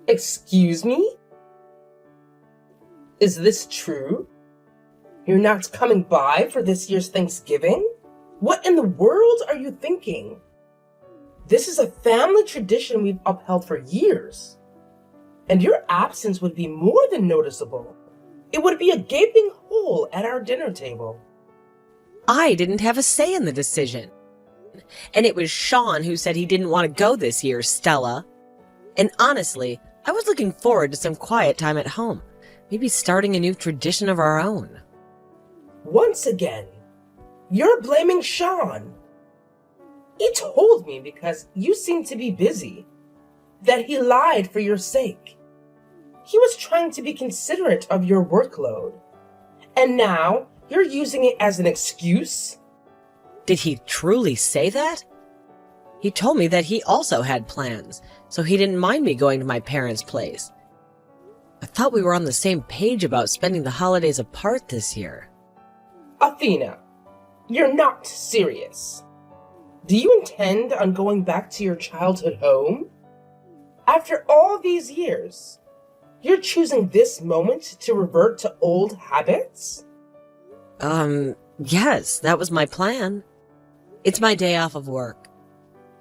Excuse me? Is this true? You're not coming by for this year's Thanksgiving? What in the world are you thinking? This is a family tradition we've upheld for years. And your absence would be more than noticeable. It would be a gaping hole at our dinner table. I didn't have a say in the decision. And it was Sean who said he didn't want to go this year, Stella. And honestly, I was looking forward to some quiet time at home. Maybe starting a new tradition of our own. Once again, you're blaming Sean. He told me because you seem to be busy, that he lied for your sake. He was trying to be considerate of your workload. And now you're using it as an excuse? Did he truly say that? He told me that he also had plans, so he didn't mind me going to my parents' place. I thought we were on the same page about spending the holidays apart this year. Athena, you're not serious. Do you intend on going back to your childhood home? After all these years, you're choosing this moment to revert to old habits? Yes, that was my plan. It's my day off of work.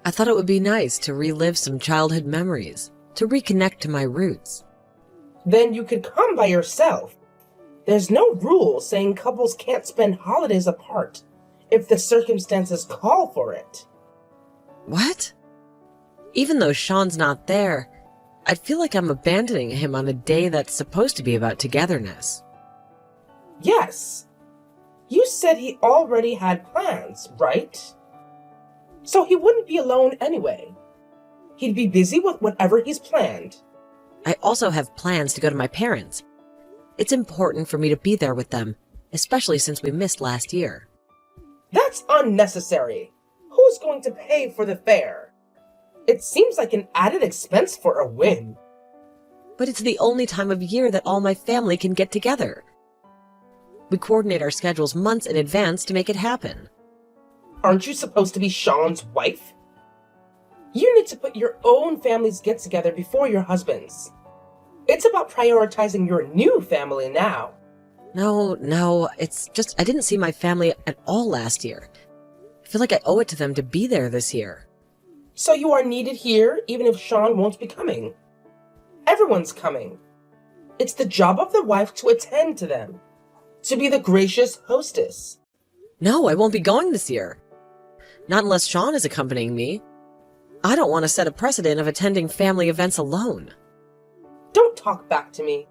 I thought it would be nice to relive some childhood memories, to reconnect to my roots. Then you could come by yourself. There's no rule saying couples can't spend holidays apart if the circumstances call for it. What? Even though Sean's not there, I feel like I'm abandoning him on a day that's supposed to be about togetherness. Yes. You said he already had plans, right? So he wouldn't be alone anyway. He'd be busy with whatever he's planned. I also have plans to go to my parents. It's important for me to be there with them, especially since we missed last year. That's unnecessary. Who's going to pay for the fare? It seems like an added expense for a whim. But it's the only time of year that all my family can get together. We coordinate our schedules months in advance to make it happen. Aren't you supposed to be Sean's wife? You need to put your own family's get-together before your husband's. It's about prioritizing your new family now. No, it's just I didn't see my family at all last year. I feel like I owe it to them to be there this year. So you are needed here even if Sean won't be coming. Everyone's coming. It's the job of the wife to attend to them, to be the gracious hostess. No, I won't be going this year. Not unless Sean is accompanying me. I don't want to set a precedent of attending family events alone. Don't talk back to me.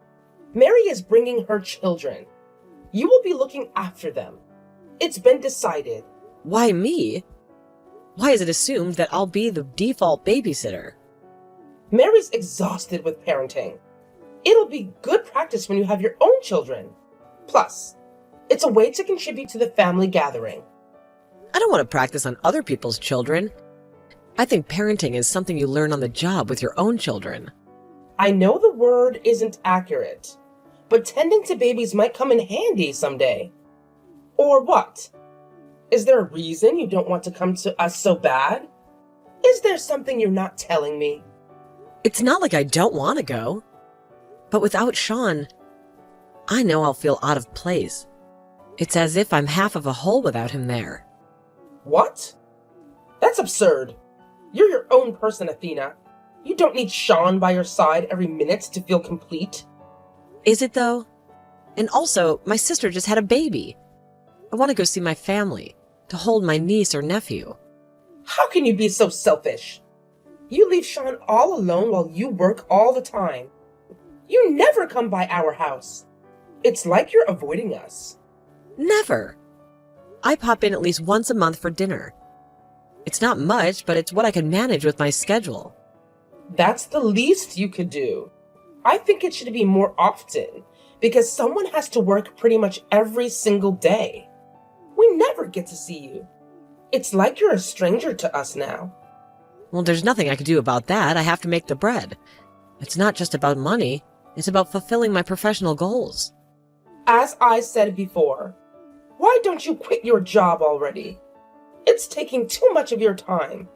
Mary is bringing her children. You will be looking after them. It's been decided. Why me? Why is it assumed that I'll be the default babysitter? Mary's exhausted with parenting. It'll be good practice when you have your own children. Plus, it's a way to contribute to the family gathering. I don't want to practice on other people's children. I think parenting is something you learn on the job with your own children. I know the word isn't accurate, but tending to babies might come in handy someday. Or what? Is there a reason you don't want to come to us so bad? Is there something you're not telling me? It's not like I don't want to go. But without Sean, I know I'll feel out of place. It's as if I'm half of a whole without him there. What? That's absurd. You're your own person, Athena. You don't need Sean by your side every minute to feel complete. Is it though? And also, my sister just had a baby. I want to go see my family, to hold my niece or nephew. How can you be so selfish? You leave Sean all alone while you work all the time. You never come by our house. It's like you're avoiding us. Never. I pop in at least once a month for dinner. It's not much, but it's what I can manage with my schedule. That's the least you could do. I think it should be more often, because someone has to work pretty much every single day. We never get to see you. It's like you're a stranger to us now. Well, there's nothing I can do about that. I have to make the bread. It's not just about money. It's about fulfilling my professional goals. As I said before, why don't you quit your job already? It's taking too much of your time.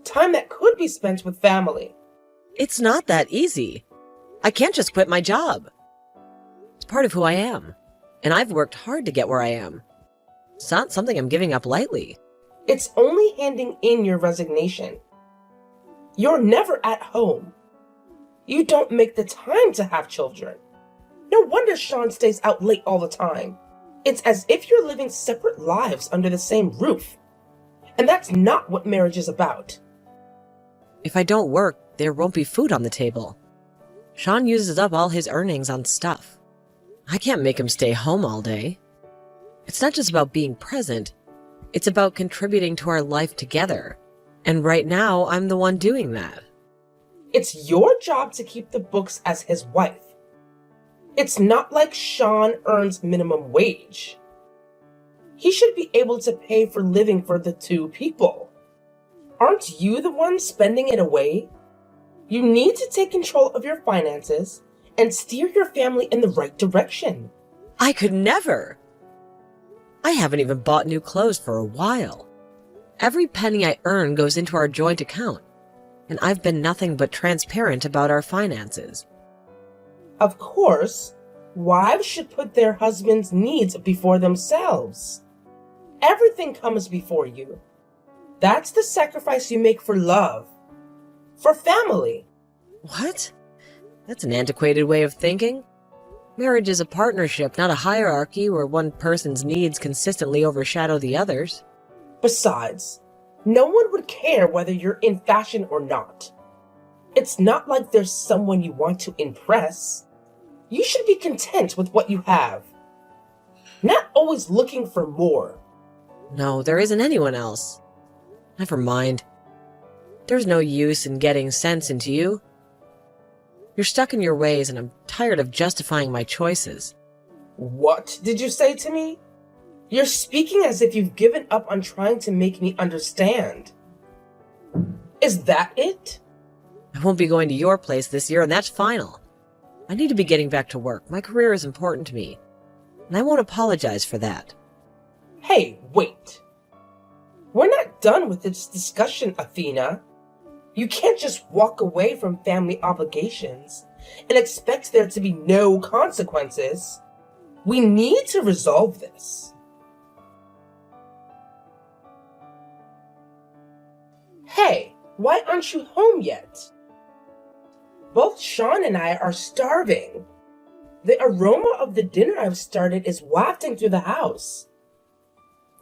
Time that could be spent with family. It's not that easy. I can't just quit my job. It's part of who I am, and I've worked hard to get where I am. It's not something I'm giving up lightly. It's only handing in your resignation. You're never at home. You don't make the time to have children. No wonder Sean stays out late all the time. It's as if you're living separate lives under the same roof. And that's not what marriage is about. If I don't work, there won't be food on the table. Sean uses up all his earnings on stuff. I can't make him stay home all day. It's not just about being present. It's about contributing to our life together. And right now, I'm the one doing that. It's your job to keep the books as his wife. It's not like Sean earns minimum wage. He should be able to pay for living for the two people. Aren't you the one spending it away? You need to take control of your finances and steer your family in the right direction. I could never. I haven't even bought new clothes for a while. Every penny I earn goes into our joint account, and I've been nothing but transparent about our finances. Of course, wives should put their husbands' needs before themselves. Everything comes before you. That's the sacrifice you make for love, for family. What? That's an antiquated way of thinking. Marriage is a partnership, not a hierarchy where one person's needs consistently overshadow the others. Besides, no one would care whether you're in fashion or not. It's not like there's someone you want to impress. You should be content with what you have, not always looking for more. No, there isn't anyone else. Never mind. There's no use in getting sense into you. You're stuck in your ways, and I'm tired of justifying my choices. What did you say to me? You're speaking as if you've given up on trying to make me understand. Is that it? I won't be going to your place this year, and that's final. I need to be getting back to work. My career is important to me, and I won't apologize for that. Hey, wait. We're not done with this discussion, Athena. You can't just walk away from family obligations and expect there to be no consequences. We need to resolve this. Hey, why aren't you home yet? Both Sean and I are starving. The aroma of the dinner I've started is wafting through the house.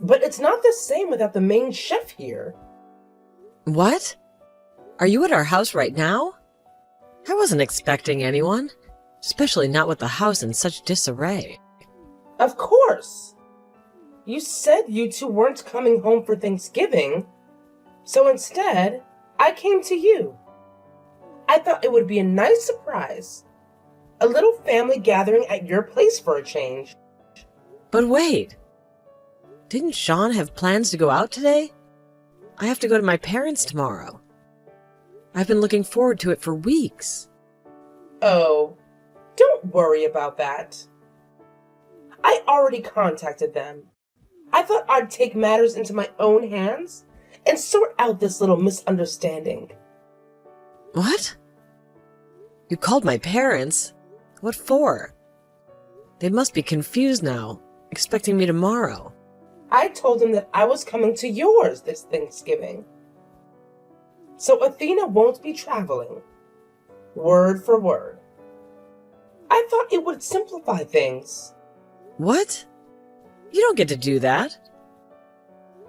But it's not the same without the main chef here. What? Are you at our house right now? I wasn't expecting anyone, especially not with the house in such disarray. Of course. You said you two weren't coming home for Thanksgiving, so instead, I came to you. I thought it would be a nice surprise. A little family gathering at your place for a change. But wait. Didn't Sean have plans to go out today? I have to go to my parents tomorrow. I've been looking forward to it for weeks. Oh, don't worry about that. I already contacted them. I thought I'd take matters into my own hands and sort out this little misunderstanding. What? You called my parents? What for? They must be confused now, expecting me tomorrow. I told them that I was coming to yours this Thanksgiving. So Athena won't be traveling. Word for word. I thought it would simplify things. What? You don't get to do that.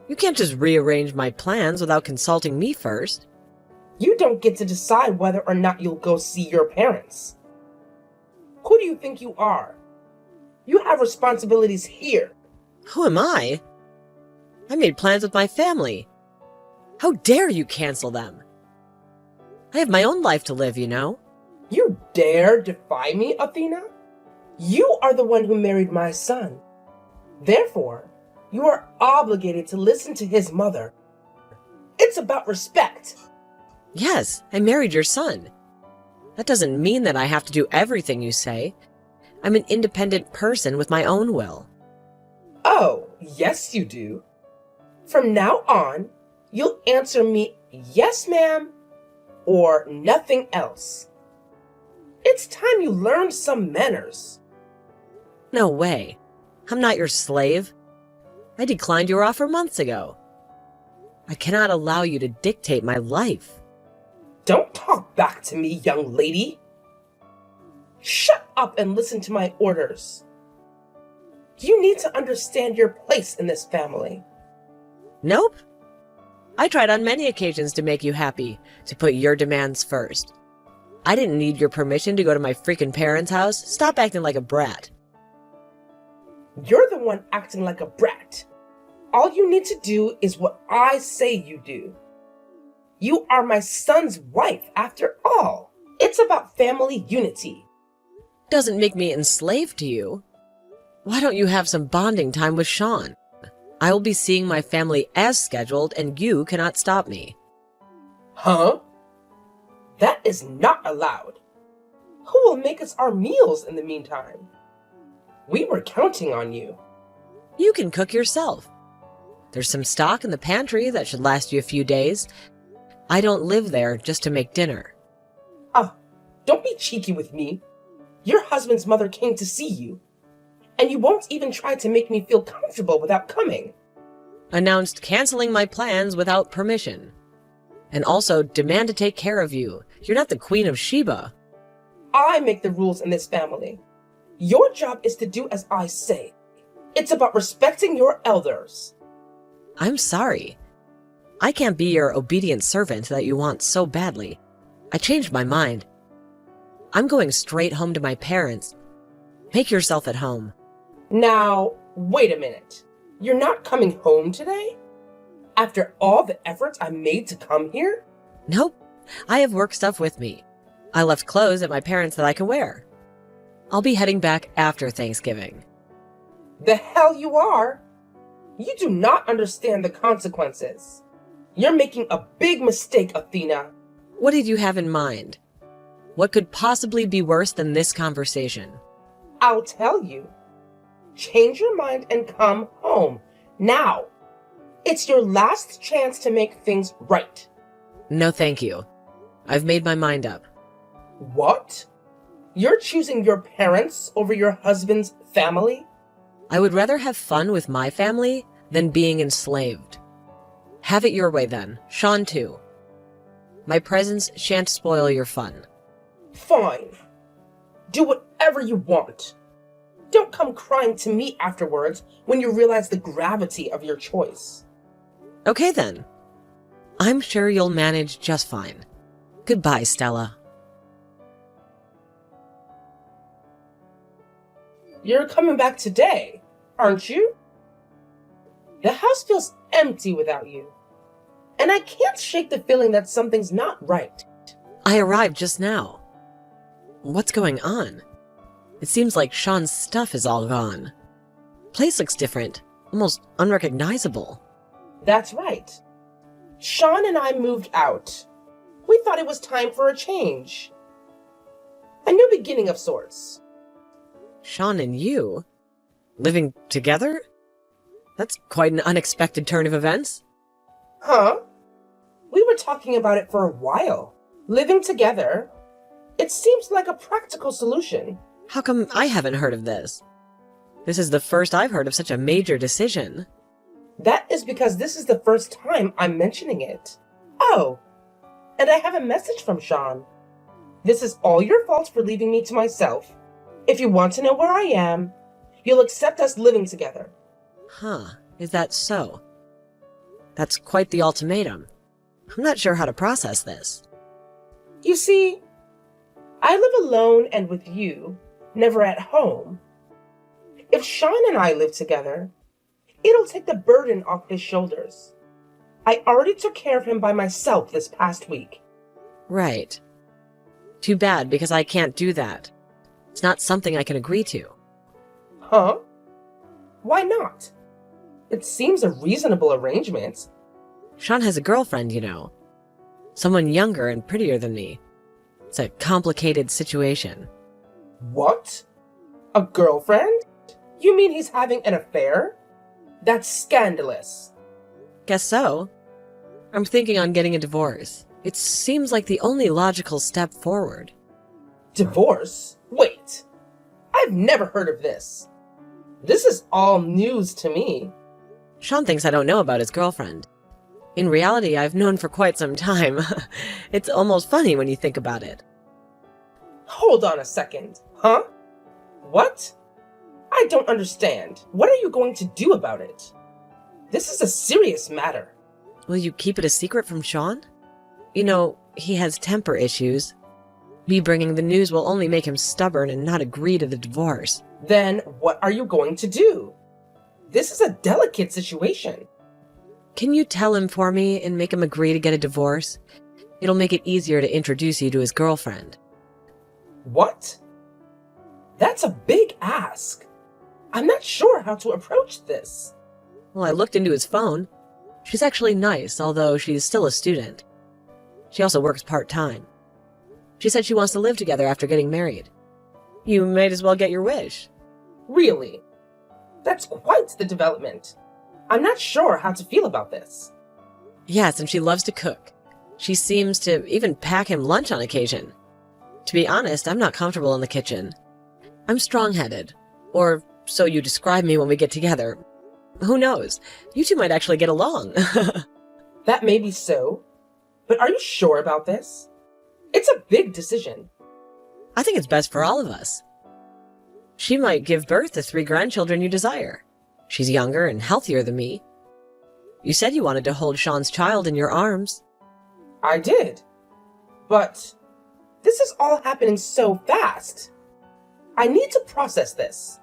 You can't just rearrange my plans without consulting me first. You don't get to decide whether or not you'll go see your parents. Who do you think you are? You have responsibilities here. Who am I? I made plans with my family. How dare you cancel them? I have my own life to live, you know. You dare defy me, Athena? You are the one who married my son. Therefore, you are obligated to listen to his mother. It's about respect. Yes, I married your son. That doesn't mean that I have to do everything you say. I'm an independent person with my own will. Oh, yes you do. From now on, you'll answer me yes, ma'am, or nothing else. It's time you learned some manners. No way. I'm not your slave. I declined your offer months ago. I cannot allow you to dictate my life. Don't talk back to me, young lady. Shut up and listen to my orders. You need to understand your place in this family. Nope. I tried on many occasions to make you happy, to put your demands first. I didn't need your permission to go to my freaking parents' house. Stop acting like a brat. You're the one acting like a brat. All you need to do is what I say you do. You are my son's wife, after all. It's about family unity. Doesn't make me enslaved to you. Why don't you have some bonding time with Sean? I will be seeing my family as scheduled, and you cannot stop me. Huh? That is not allowed. Who will make us our meals in the meantime? We were counting on you. You can cook yourself. There's some stock in the pantry that should last you a few days. I don't live there just to make dinner. Don't be cheeky with me. Your husband's mother came to see you, and you won't even try to make me feel comfortable without coming. Announced canceling my plans without permission. And also demand to take care of you. You're not the Queen of Sheba. I make the rules in this family. Your job is to do as I say. It's about respecting your elders. I'm sorry. I can't be your obedient servant that you want so badly. I changed my mind. I'm going straight home to my parents. Make yourself at home. Now, wait a minute. You're not coming home today? After all the efforts I made to come here? Nope. I have work stuff with me. I left clothes at my parents that I can wear. I'll be heading back after Thanksgiving. The hell you are! You do not understand the consequences. You're making a big mistake, Athena. What did you have in mind? What could possibly be worse than this conversation? I'll tell you. Change your mind and come home. Now. It's your last chance to make things right. No, thank you. I've made my mind up. What? You're choosing your parents over your husband's family? I would rather have fun with my family than being enslaved. Have it your way then. Sean too. My presence shan't spoil your fun. Fine. Do whatever you want. Don't come crying to me afterwards when you realize the gravity of your choice. Okay then. I'm sure you'll manage just fine. Goodbye, Stella. You're coming back today, aren't you? The house feels empty without you. And I can't shake the feeling that something's not right. I arrived just now. What's going on? It seems like Sean's stuff is all gone. Place looks different, almost unrecognizable. That's right. Sean and I moved out. We thought it was time for a change. A new beginning of sorts. Sean and you? Living together? That's quite an unexpected turn of events. Huh? We were talking about it for a while. Living together. It seems like a practical solution. How come I haven't heard of this? This is the first I've heard of such a major decision. That is because this is the first time I'm mentioning it. Oh, and I have a message from Sean. This is all your fault for leaving me to myself. If you want to know where I am, you'll accept us living together. Huh, is that so? That's quite the ultimatum. I'm not sure how to process this. You see, I live alone and with you, never at home. If Sean and I live together, it'll take the burden off his shoulders. I already took care of him by myself this past week. Right. Too bad, because I can't do that. It's not something I can agree to. Huh? Why not? It seems a reasonable arrangement. Sean has a girlfriend, you know. Someone younger and prettier than me. It's a complicated situation. What? A girlfriend? You mean he's having an affair? That's scandalous. Guess so. I'm thinking on getting a divorce. It seems like the only logical step forward. Divorce? Wait. I've never heard of this. This is all news to me. Sean thinks I don't know about his girlfriend. In reality, I've known for quite some time. It's almost funny when you think about it. Hold on a second. Huh? What? I don't understand. What are you going to do about it? This is a serious matter. Will you keep it a secret from Sean? You know, he has temper issues. Me bringing the news will only make him stubborn and not agree to the divorce. Then what are you going to do? This is a delicate situation. Can you tell him for me and make him agree to get a divorce? It'll make it easier to introduce you to his girlfriend. What? That's a big ask. I'm not sure how to approach this. Well, I looked into his phone. She's actually nice, although she's still a student. She also works part-time. She said she wants to live together after getting married. You might as well get your wish. Really? That's quite the development. I'm not sure how to feel about this. Yes, and she loves to cook. She seems to even pack him lunch on occasion. To be honest, I'm not comfortable in the kitchen. I'm strong-headed. Or so you describe me when we get together. Who knows? You two might actually get along. That may be so, but are you sure about this? It's a big decision. I think it's best for all of us. She might give birth to 3 grandchildren you desire. She's younger and healthier than me. You said you wanted to hold Sean's child in your arms. I did. But this is all happening so fast. I need to process this.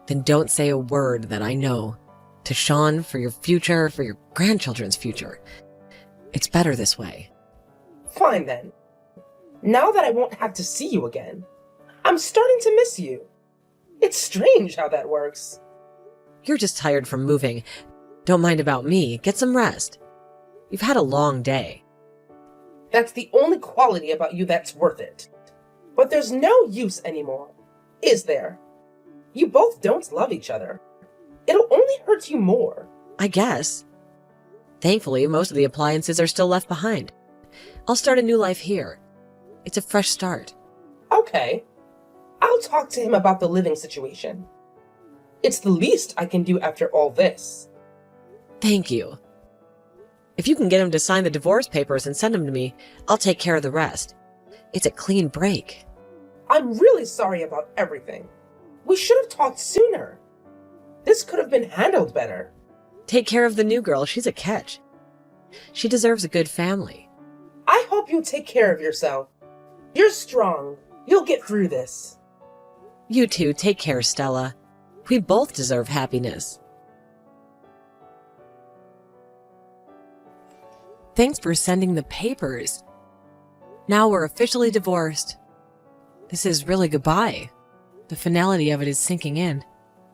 Then don't say a word that I know. To Sean, for your future, for your grandchildren's future. It's better this way. Fine then. Now that I won't have to see you again, I'm starting to miss you. It's strange how that works. You're just tired from moving. Don't mind about me. Get some rest. You've had a long day. That's the only quality about you that's worth it. But there's no use anymore, is there? You both don't love each other. It'll only hurt you more. I guess. Thankfully, most of the appliances are still left behind. I'll start a new life here. It's a fresh start. Okay. I'll talk to him about the living situation. It's the least I can do after all this. Thank you. If you can get him to sign the divorce papers and send them to me, I'll take care of the rest. It's a clean break. I'm really sorry about everything. We should have talked sooner. This could have been handled better. Take care of the new girl. She's a catch. She deserves a good family. I hope you take care of yourself. You're strong. You'll get through this. You too. Take care, Stella. We both deserve happiness. Thanks for sending the papers. Now we're officially divorced. This is really goodbye. The finality of it is sinking in,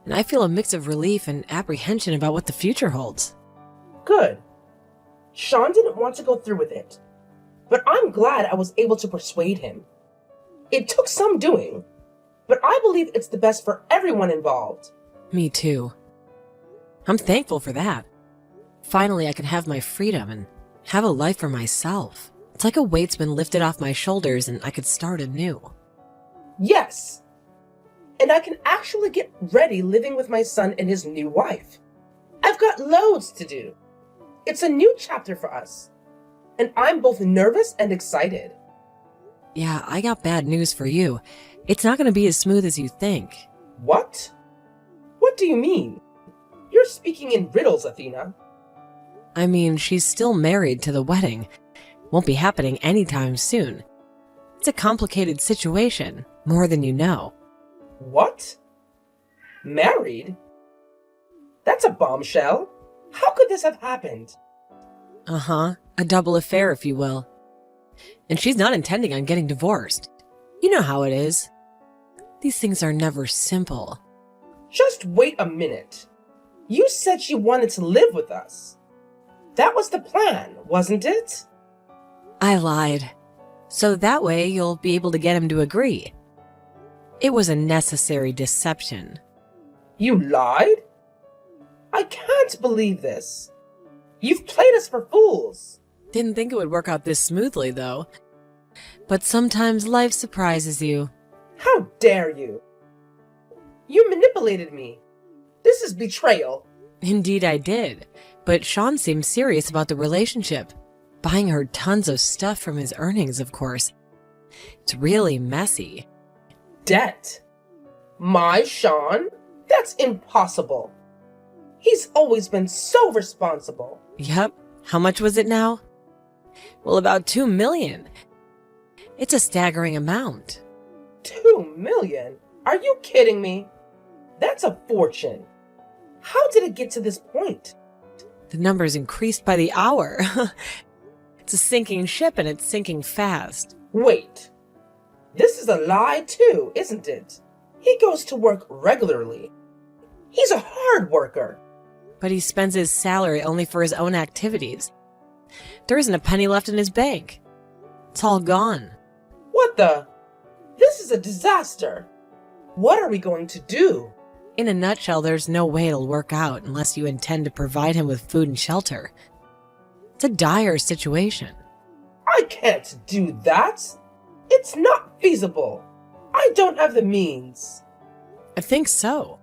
and I feel a mix of relief and apprehension about what the future holds. Good. Sean didn't want to go through with it, but I'm glad I was able to persuade him. It took some doing, but I believe it's the best for everyone involved. Me too. I'm thankful for that. Finally, I can have my freedom and have a life for myself. It's like a weight's been lifted off my shoulders and I could start anew. Yes. And I can actually get ready living with my son and his new wife. I've got loads to do. It's a new chapter for us. And I'm both nervous and excited. Yeah, I got bad news for you. It's not going to be as smooth as you think. What? What do you mean? You're speaking in riddles, Athena. I mean, she's still married to the wedding. Won't be happening anytime soon. It's a complicated situation, more than you know. What? Married? That's a bombshell. How could this have happened? Uh-huh, a double affair, if you will. And she's not intending on getting divorced. You know how it is. These things are never simple. Just wait a minute. You said she wanted to live with us. That was the plan, wasn't it? I lied. So that way you'll be able to get him to agree. It was a necessary deception. You lied? I can't believe this. You've played us for fools. Didn't think it would work out this smoothly, though. But sometimes life surprises you. How dare you? You manipulated me. This is betrayal. Indeed I did, but Sean seemed serious about the relationship. Buying her tons of stuff from his earnings, of course. It's really messy. Debt? My Sean? That's impossible. He's always been so responsible. Yep. How much was it now? Well, about $2 million. It's a staggering amount. 2 million? Are you kidding me? That's a fortune. How did it get to this point? The numbers increased by the hour. It's a sinking ship and it's sinking fast. Wait. This is a lie too, isn't it? He goes to work regularly. He's a hard worker. But he spends his salary only for his own activities. There isn't a penny left in his bank. It's all gone. What the? This is a disaster. What are we going to do? In a nutshell, there's no way it'll work out unless you intend to provide him with food and shelter. It's a dire situation. I can't do that. It's not feasible. I don't have the means. I think so.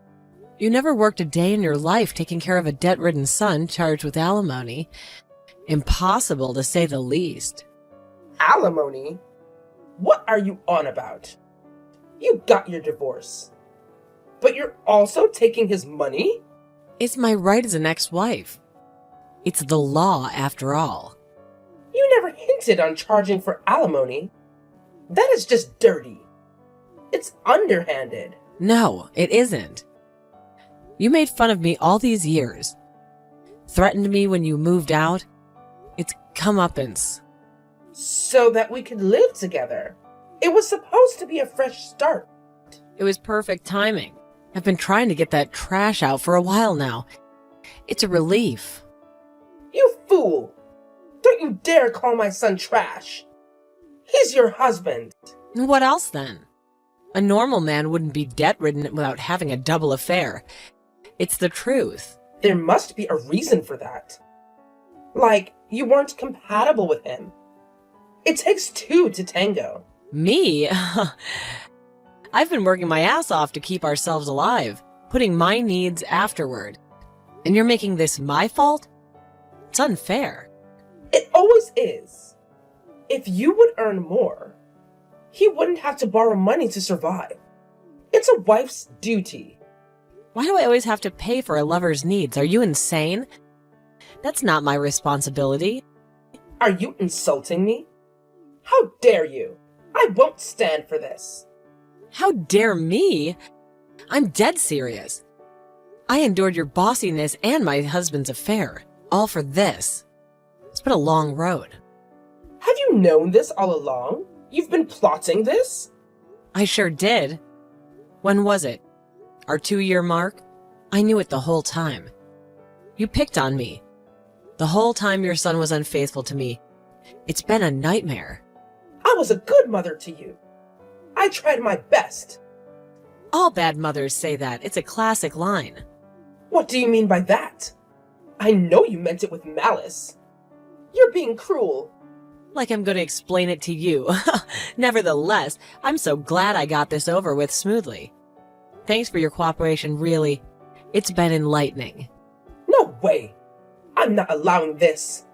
You never worked a day in your life taking care of a debt-ridden son charged with alimony. Impossible, to say the least. Alimony? What are you on about? You got your divorce. But you're also taking his money? It's my right as an ex-wife. It's the law, after all. You never hinted on charging for alimony. That is just dirty. It's underhanded. No, it isn't. You made fun of me all these years. Threatened me when you moved out. It's comeuppance. So that we could live together. It was supposed to be a fresh start. It was perfect timing. I've been trying to get that trash out for a while now. It's a relief. You fool! Don't you dare call my son trash. He's your husband. What else then? A normal man wouldn't be debt-ridden without having a double affair. It's the truth. There must be a reason for that. Like, you weren't compatible with him. It takes two to tango. Me? I've been working my ass off to keep ourselves alive, putting my needs afterward. And you're making this my fault? It's unfair. It always is. If you would earn more, he wouldn't have to borrow money to survive. It's a wife's duty. Why do I always have to pay for a lover's needs? Are you insane? That's not my responsibility. Are you insulting me? How dare you? I won't stand for this. How dare me? I'm dead serious. I endured your bossiness and my husband's affair, all for this. It's been a long road. Have you known this all along? You've been plotting this? I sure did. When was it? Our 2-year mark? I knew it the whole time. You picked on me. The whole time your son was unfaithful to me. It's been a nightmare. I was a good mother to you. I tried my best. All bad mothers say that. It's a classic line. What do you mean by that? I know you meant it with malice. You're being cruel. Like I'm going to explain it to you. Nevertheless, I'm so glad I got this over with smoothly. Thanks for your cooperation, really. It's been enlightening. No way. I'm not allowing this.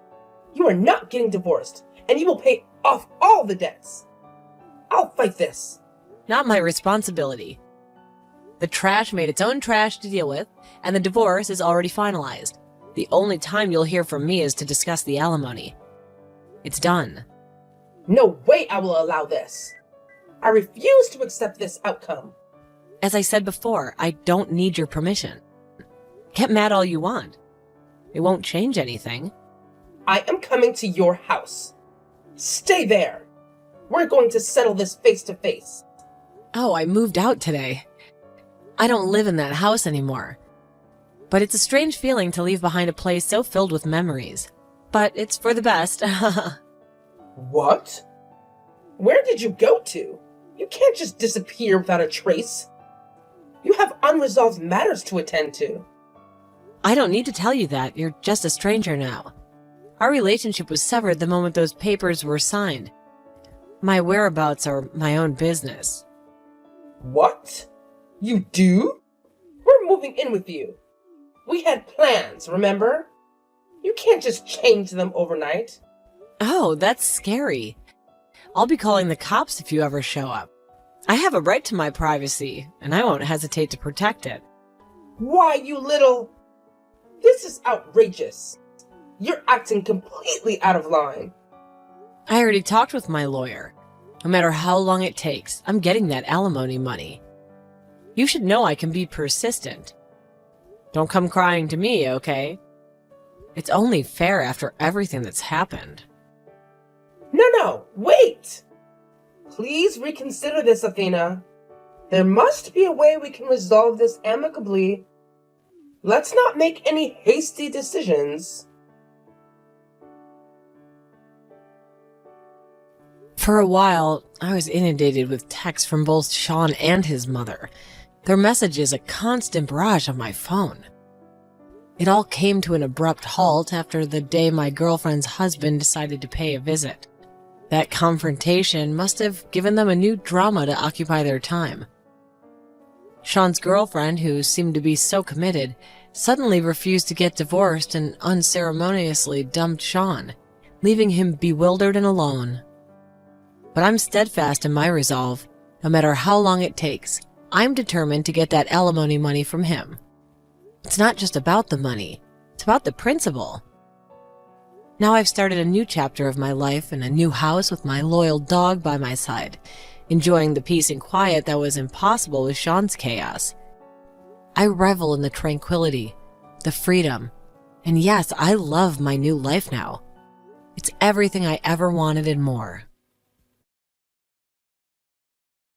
You are not getting divorced, and you will pay off all the debts. I'll fight this. Not my responsibility. The trash made its own trash to deal with, and the divorce is already finalized. The only time you'll hear from me is to discuss the alimony. It's done. No way I will allow this. I refuse to accept this outcome. As I said before, I don't need your permission. Get mad all you want. It won't change anything. I am coming to your house. Stay there. We're going to settle this face to face. Oh, I moved out today. I don't live in that house anymore. But it's a strange feeling to leave behind a place so filled with memories. But it's for the best. What? Where did you go to? You can't just disappear without a trace. You have unresolved matters to attend to. I don't need to tell you that. You're just a stranger now. Our relationship was severed the moment those papers were signed. My whereabouts are my own business. What? You do? We're moving in with you. We had plans, remember? You can't just change them overnight. Oh, that's scary. I'll be calling the cops if you ever show up. I have a right to my privacy, and I won't hesitate to protect it. Why, you little... This is outrageous. You're acting completely out of line. I already talked with my lawyer. No matter how long it takes, I'm getting that alimony money. You should know I can be persistent. Don't come crying to me, okay? It's only fair after everything that's happened. No, wait! Please reconsider this, Athena. There must be a way we can resolve this amicably. Let's not make any hasty decisions. For a while, I was inundated with texts from both Sean and his mother. Their messages a constant barrage on my phone. It all came to an abrupt halt after the day my girlfriend's husband decided to pay a visit. That confrontation must have given them a new drama to occupy their time. Sean's girlfriend, who seemed to be so committed, suddenly refused to get divorced and unceremoniously dumped Sean, leaving him bewildered and alone. But I'm steadfast in my resolve. No matter how long it takes, I'm determined to get that alimony money from him. It's not just about the money, it's about the principle. Now I've started a new chapter of my life in a new house with my loyal dog by my side, enjoying the peace and quiet that was impossible with Sean's chaos. I revel in the tranquility, the freedom, and yes, I love my new life now. It's everything I ever wanted and more.